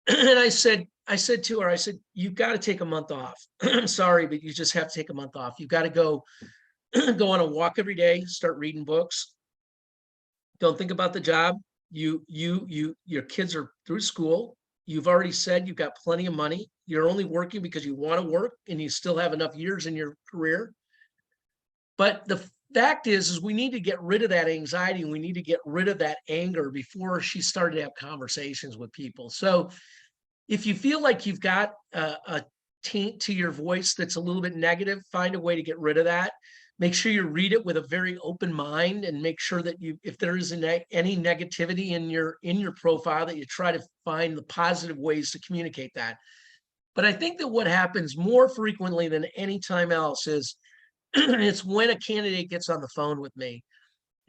And I said to her, I said, you've got to take a month off. I'm sorry, but you just have to take a month off. You've got to go on a walk every day, start reading books. Don't think about the job. Your kids are through school. You've already said you've got plenty of money. You're only working because you want to work and you still have enough years in your career. But the fact is we need to get rid of that anxiety and we need to get rid of that anger before she started to have conversations with people. So if you feel like you've got a taint to your voice that's a little bit negative, find a way to get rid of that. Make sure you read it with a very open mind and make sure that if there is any negativity in your profile, that you try to find the positive ways to communicate that. But I think that what happens more frequently than any time else is it's when a candidate gets on the phone with me.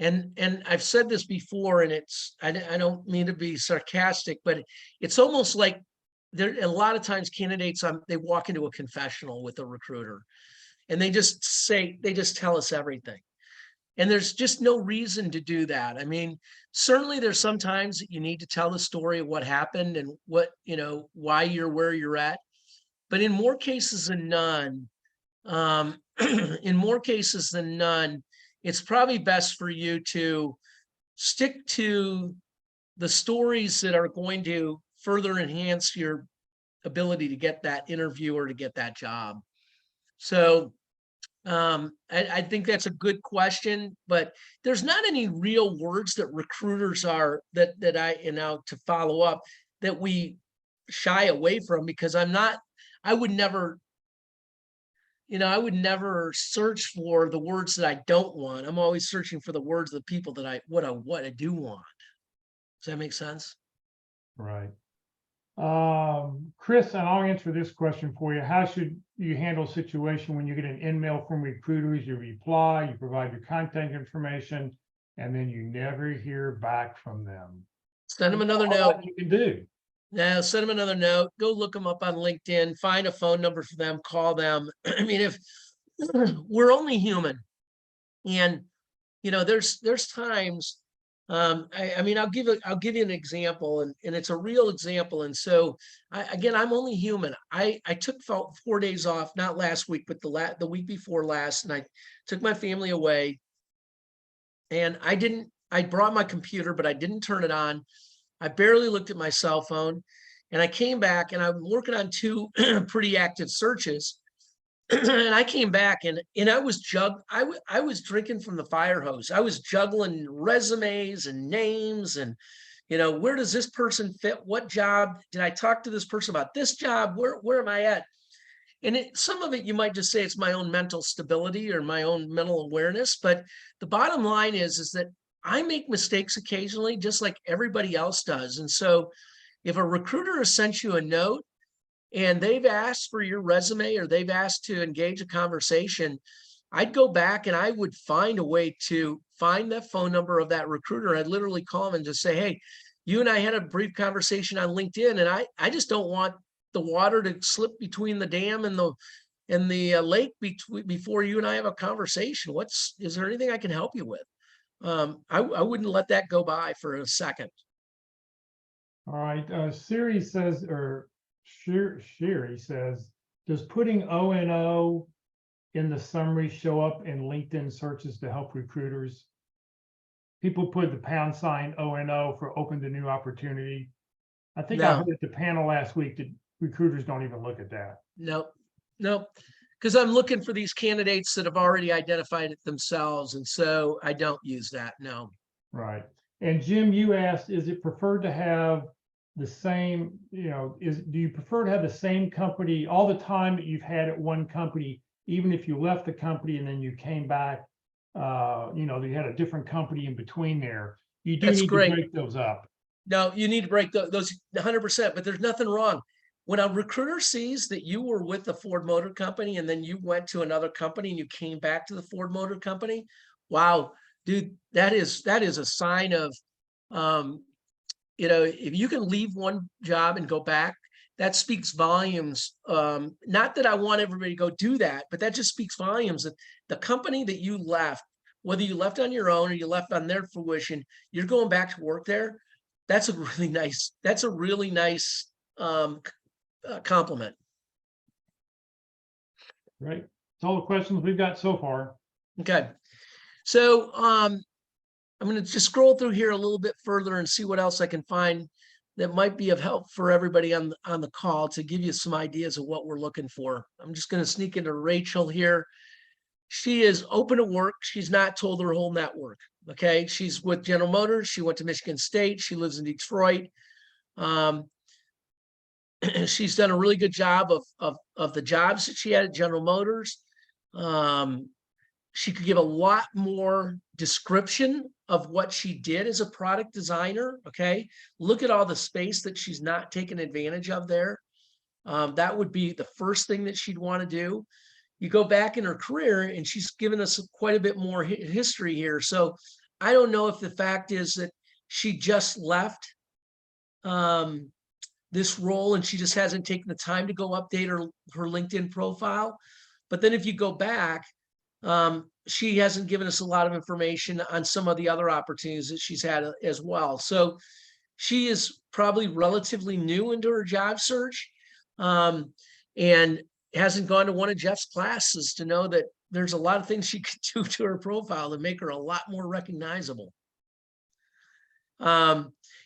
And I've said this before, and I don't mean to be sarcastic, but it's almost like a lot of times candidates, they walk into a confessional with a recruiter and they just tell us everything. And there's just no reason to do that. I mean, certainly there's sometimes that you need to tell the story of what happened and what, why you're where you're at. But in more cases than none, in more cases than none, it's probably best for you to stick to the stories that are going to further enhance your ability to get that interview or to get that job. So I think that's a good question, but there's not any real words that recruiters are that to follow up that we shy away from, because I would never, I would never search for the words that I don't want. I'm always searching for the words of the people that what I do want. Does that make sense? Right. Chris, and I'll answer this question for you. How should you handle a situation when you get an email from recruiters, you reply, you provide your contact information, and then you never hear back from them? Send them another All note. that you can do. Yeah, send them another note. Go look them up on LinkedIn. Find a phone number for them. Call them. I mean, if we're only human, and there's times. I mean, I'll give you an example, and it's a real example. And so, again, I'm only human. I took 4 days off, not last week, but the week before last, and I took my family away. And I brought my computer, but I didn't turn it on. I barely looked at my cell phone, and I came back, and I'm working on 2 pretty active searches. And I came back, and I was I was drinking from the fire hose. I was juggling resumes and names, and where does this person fit? What job did I talk to this person about? This job? Where am I at? And some of it you might just say it's my own mental stability or my own mental awareness, but the bottom line is that I make mistakes occasionally, just like everybody else does. And so, if a recruiter has sent you a note and they've asked for your resume or they've asked to engage a conversation, I'd go back and I would find a way to find that phone number of that recruiter. I'd literally call them and just say, hey, you and I had a brief conversation on LinkedIn, and I just don't want the water to slip between the dam and the lake before you and I have a conversation. Is there anything I can help you with? I wouldn't let that go by for a second. All right. Siri says, or Sherry says, does putting O&O in the summary show up in LinkedIn searches to help recruiters? People put the # O&O for open to new opportunity. I think I No. heard at the panel last week that recruiters don't even look at that. Nope. Because I'm looking for these candidates that have already identified it themselves. And so I don't use that. No. Right. And Jim, you asked, is it preferred to have the same, do you prefer to have the same company all the time that you've had at one company, even if you left the company and then you came back, you had a different company in between there? You do That's need great. to break those up. No, you need to break those 100%, but there's nothing wrong. When a recruiter sees that you were with the Ford Motor Company and then you went to another company and you came back to the Ford Motor Company, wow, dude, that is a sign of, if you can leave one job and go back, that speaks volumes. Not that I want everybody to go do that, but that just speaks volumes that the company that you left, whether you left on your own or you left on their fruition, you're going back to work there. That's a really nice compliment. Right. That's all the questions we've got so far. Okay. So I'm going to just scroll through here a little bit further and see what else I can find that might be of help for everybody on the call to give you some ideas of what we're looking for. I'm just going to sneak into Rachel here. She is open to work. She's not told her whole network. Okay. She's with General Motors. She went to Michigan State. She lives in Detroit. She's done a really good job of the jobs that she had at General Motors. She could give a lot more description of what she did as a product designer. Okay. Look at all the space that she's not taken advantage of there. That would be the first thing that she'd want to do. You go back in her career and she's given us quite a bit more history here. So I don't know if the fact is that she just left this role and she just hasn't taken the time to go update her LinkedIn profile. But then if you go back, she hasn't given us a lot of information on some of the other opportunities that she's had as well. So she is probably relatively new into her job search. And hasn't gone to one of Jeff's classes to know that there's a lot of things she could do to her profile to make her a lot more recognizable.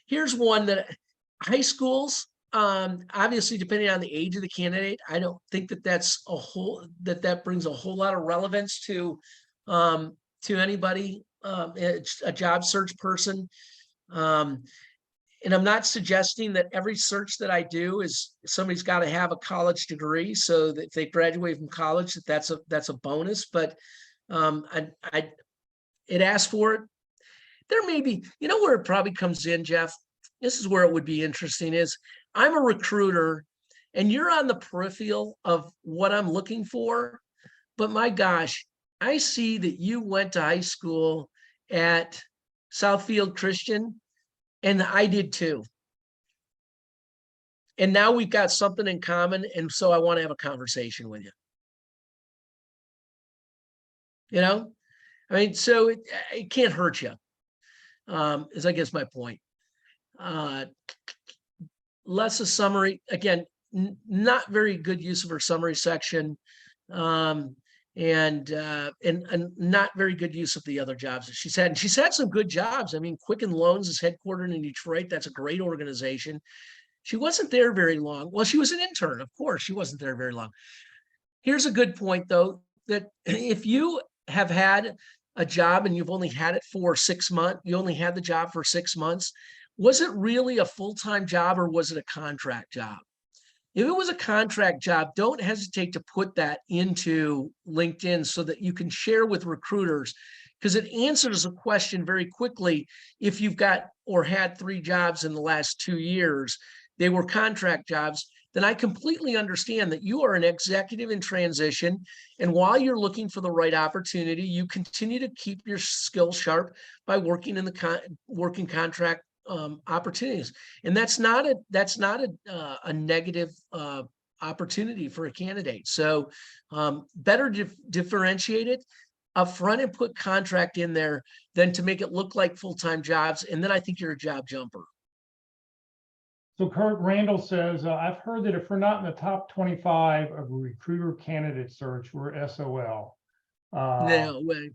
Here's one that high schools, obviously, depending on the age of the candidate, I don't think that that brings a whole lot of relevance to anybody, a job search person. And I'm not suggesting that every search that I do is somebody's got to have a college degree, so that if they graduate from college, that's a bonus. But it asks for it. There may be, where it probably comes in, Jeff. This is where it would be interesting is I'm a recruiter and you're on the peripheral of what I'm looking for. But my gosh, I see that you went to high school at Southfield Christian, and I did too. And now we've got something in common. And so I want to have a conversation with you. I mean, so it can't hurt you. Is I guess my point. Less a summary, again, not very good use of her summary section, and not very good use of the other jobs that she's had. And she's had some good jobs. I mean, Quicken Loans is headquartered in Detroit. That's a great organization. She wasn't there very long. Well, she was an intern, of course. She wasn't there very long. Here's a good point, though, that if you have had a job and you've only had it for 6 months, you only had the job for 6 months, was it really a full-time job or was it a contract job? If it was a contract job, don't hesitate to put that into LinkedIn so that you can share with recruiters, because it answers a question very quickly. If you've got or had 3 jobs in the last 2 years, they were contract jobs, then I completely understand that you are an executive in transition. And while you're looking for the right opportunity, you continue to keep your skills sharp by working in the working contract opportunities. And that's not a negative opportunity for a candidate. So better differentiate it upfront and put contract in there than to make it look like full-time jobs. And then I think you're a job jumper. So Kurt Randall says, I've heard that if we're not in the top 25 of a recruiter candidate search, we're SOL. No way.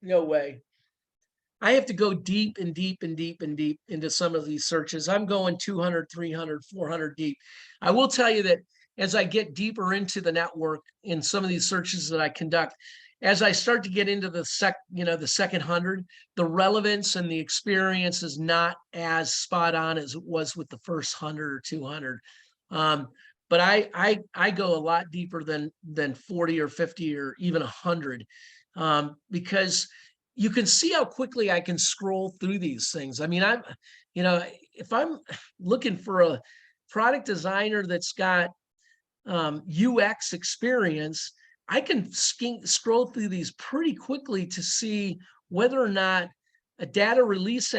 No way. I have to go deep and deep and deep and deep into some of these searches. I'm going 200, 300, 400 deep. I will tell you that as I get deeper into the network in some of these searches that I conduct, as I start to get into the second 100, the relevance and the experience is not as spot on as it was with the first 100 or 200. But I go a lot deeper than 40 or 50 or even 100, because you can see how quickly I can scroll through these things. I mean, if I'm looking for a product designer that's got UX experience, I can scroll through these pretty quickly to see whether or not a data release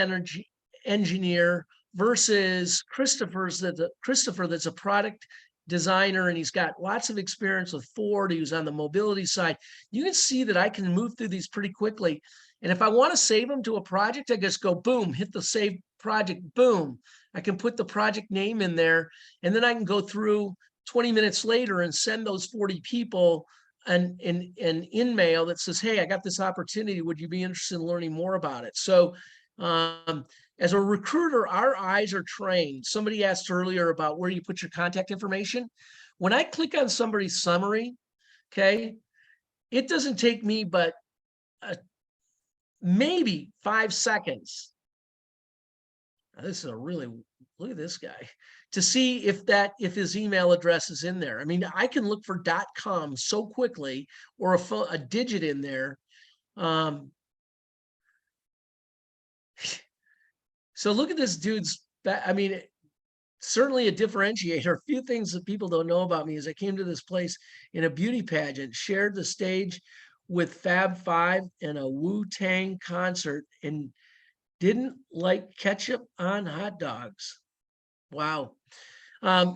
engineer versus Christopher that's a product designer, and he's got lots of experience with Ford. He was on the mobility side. You can see that I can move through these pretty quickly. And if I want to save them to a project, I just go boom, hit the save project, boom. I can put the project name in there, and then I can go through 20 minutes later and send those 40 people an in-mail that says, hey, I got this opportunity. Would you be interested in learning more about it? So as a recruiter, our eyes are trained. Somebody asked earlier about where you put your contact information. When I click on somebody's summary, okay, it doesn't take me but maybe 5 seconds. Now, this is look at this guy, to see if his email address is in there. I mean, I can look for .com so quickly, or a digit in there. So look at this dude's, I mean, certainly a differentiator. A few things that people don't know about me is I came to this place in a beauty pageant, shared the stage with Fab Five in a Wu-Tang concert, and didn't like ketchup on hot dogs. Wow. No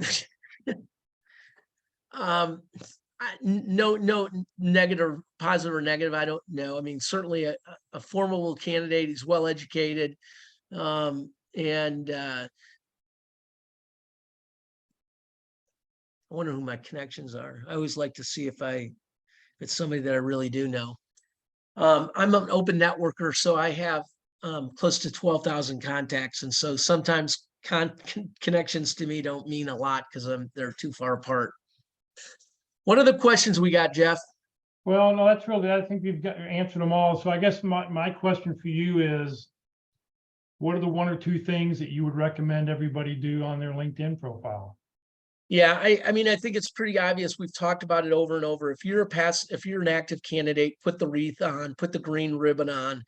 negative, positive or negative. I don't know. I mean, certainly a formidable candidate. He's well educated. And wonder who my connections are. I always like to see if it's somebody that I really do know. I'm an open networker, so I have close to 12,000 contacts. And so sometimes connections to me don't mean a lot because they're too far apart. What are the questions we got, Jeff? Well, no, that's really, I think you've answered them all. So I guess my question for you is, what are the 1 or 2 things that you would recommend everybody do on their LinkedIn profile? Yeah, I mean, I think it's pretty obvious. We've talked about it over and over. If you're an active candidate, put the wreath on, put the green ribbon on.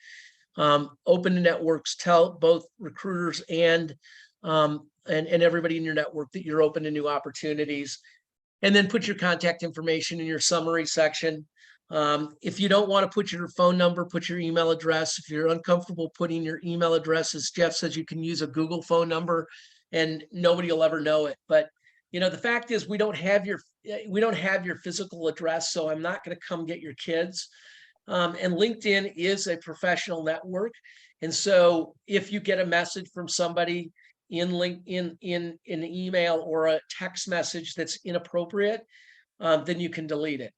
Open the networks, tell both recruiters and everybody in your network that you're open to new opportunities. And then put your contact information in your summary section. If you don't want to put your phone number, put your email address. If you're uncomfortable putting your email address, as Jeff says, you can use a Google phone number and nobody will ever know it. But the fact is we don't have your physical address, so I'm not going to come get your kids. And LinkedIn is a professional network. And so if you get a message from somebody in an email or a text message that's inappropriate, then you can delete it.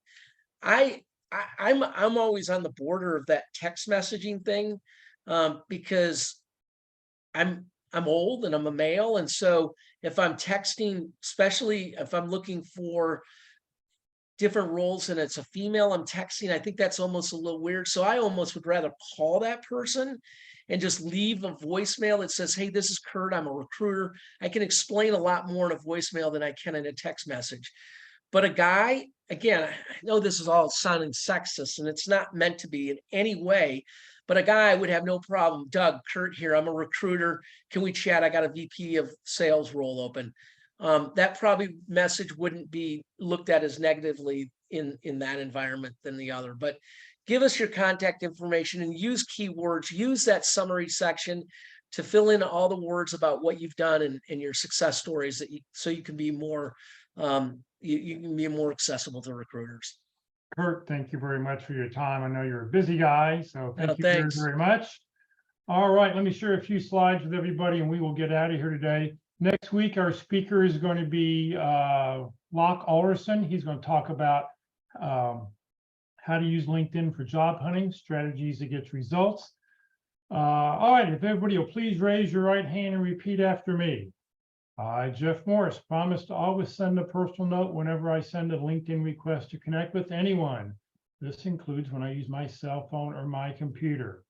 I'm always on the border of that text messaging thing, because I'm old and I'm a male. And so if I'm texting, especially if I'm looking for different roles and it's a female I'm texting, I think that's almost a little weird. So I almost would rather call that person and just leave a voicemail that says, hey, this is Kurt, I'm a recruiter. I can explain a lot more in a voicemail than I can in a text message. But a guy, again, I know this is all sounding sexist and it's not meant to be in any way, but a guy would have no problem. Doug, Kurt here, I'm a recruiter. Can we chat? I got a VP of sales role open. That probably message wouldn't be looked at as negatively in that environment than the other. But give us your contact information and use keywords, use that summary section to fill in all the words about what you've done and your success stories so you can be more you can be more accessible to recruiters. Kurt, thank you very much for your time. I know you're a busy guy, so thank you very, Thanks. very much. All right, let me share a few slides with everybody and we will get out of here today. Next week, our speaker is going to be Locke Alderson. He's going to talk about how to use LinkedIn for job hunting, strategies to get results. All right, if everybody will please raise your right hand and repeat after me. I, Jeff Morris, promise to always send a personal note whenever I send a LinkedIn request to connect with anyone. This includes when I use my cell phone or my computer.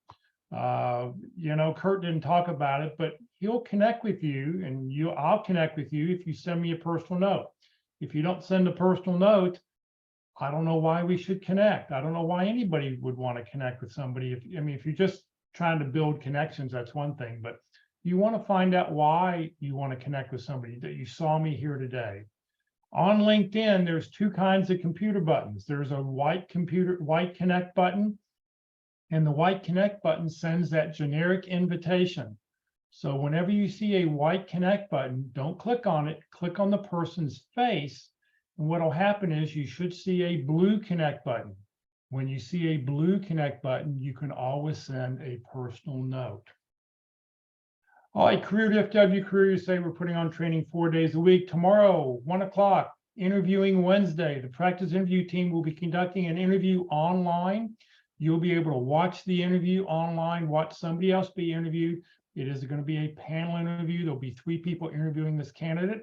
Kurt didn't talk about it, but he'll connect with you and I'll connect with you if you send me a personal note. If you don't send a personal note, I don't know why we should connect. I don't know why anybody would want to connect with somebody. If you're just trying to build connections, that's one thing, but you want to find out why you want to connect with somebody that you saw me here today. On LinkedIn, there's 2 kinds of computer buttons. There's a white connect button, and the white connect button sends that generic invitation. So whenever you see a white connect button, don't click on it, click on the person's face. And what'll happen is you should see a blue connect button. When you see a blue connect button, you can always send a personal note. All right, Career DFW, Career USA, we're putting on training 4 days a week. Tomorrow, 1 o'clock, interviewing Wednesday. The practice interview team will be conducting an interview online. You'll be able to watch the interview online, watch somebody else be interviewed. It is going to be a panel interview. There'll be 3 people interviewing this candidate.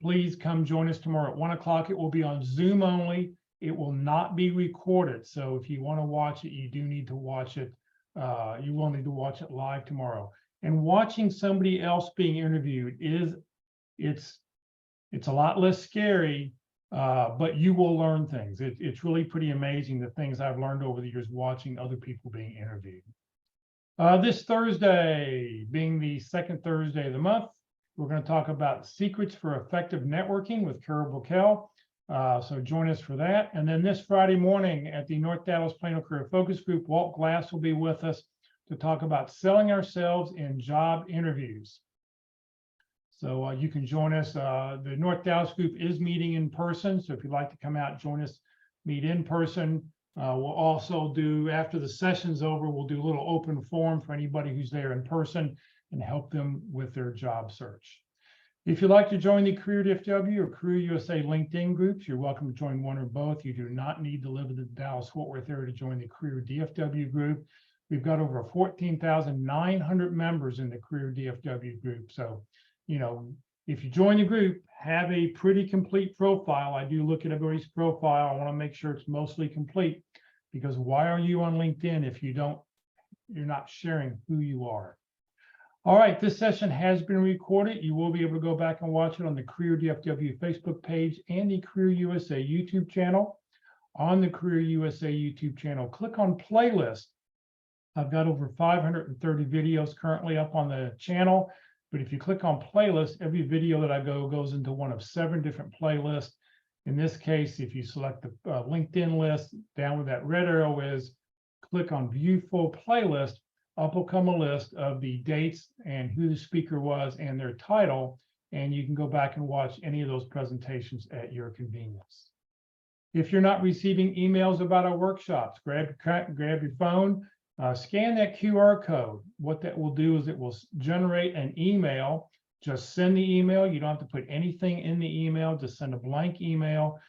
Please come join us tomorrow at 1 o'clock. It will be on Zoom only. It will not be recorded. So if you want to watch it, you do need to watch it. You will need to watch it live tomorrow. And watching somebody else being interviewed it's a lot less scary, but you will learn things. It's really pretty amazing the things I've learned over the years watching other people being interviewed. This Thursday, being the second Thursday of the month, we're going to talk about secrets for effective networking with Carol Bukel. So join us for that. And then this Friday morning at the North Dallas Plano Career Focus Group, Walt Glass will be with us to talk about selling ourselves in job interviews. So you can join us. The North Dallas group is meeting in person. So if you'd like to come out, join us, meet in person. We'll also do, after the session's over, we'll do a little open forum for anybody who's there in person and help them with their job search. If you'd like to join the Career DFW or Career USA LinkedIn groups, you're welcome to join one or both. You do not need to live in the Dallas-Fort Worth area to join the Career DFW group. We've got over 14,900 members in the Career DFW group. So, you know, if you join the group, have a pretty complete profile. I do look at everybody's profile. I want to make sure it's mostly complete, because why are you on LinkedIn if you're not sharing who you are? All right, this session has been recorded. You will be able to go back and watch it on the Career DFW Facebook page and the Career USA YouTube channel. On the Career USA YouTube channel, click on playlist. I've got over 530 videos currently up on the channel, but if you click on playlist, every video that I goes into one of 7 different playlists. In this case, if you select the LinkedIn list, down where that red arrow is, click on view full playlist. Up will come a list of the dates and who the speaker was and their title, and you can go back and watch any of those presentations at your convenience. If you're not receiving emails about our workshops, grab your phone, scan that QR code. What that will do is it will generate an email. Just send the email. You don't have to put anything in the email. Just send a blank email.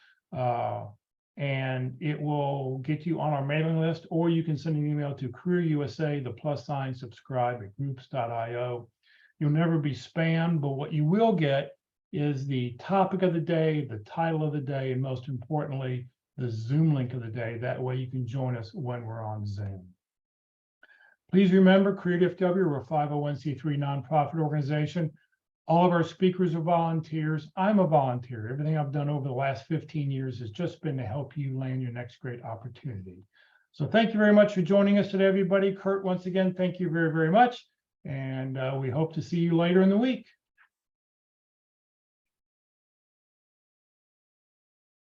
And it will get you on our mailing list, or you can send an email to Career USA, the + subscribe at groups.io. You'll never be spammed, but what you will get is the topic of the day, the title of the day, and most importantly, the Zoom link of the day. That way you can join us when we're on Zoom. Please remember, Career DFW, we're a 501c3 nonprofit organization. All of our speakers are volunteers. I'm a volunteer. Everything I've done over the last 15 years has just been to help you land your next great opportunity. So thank you very much for joining us today, everybody. Kurt, once again, thank you very, very much. And we hope to see you later in the week.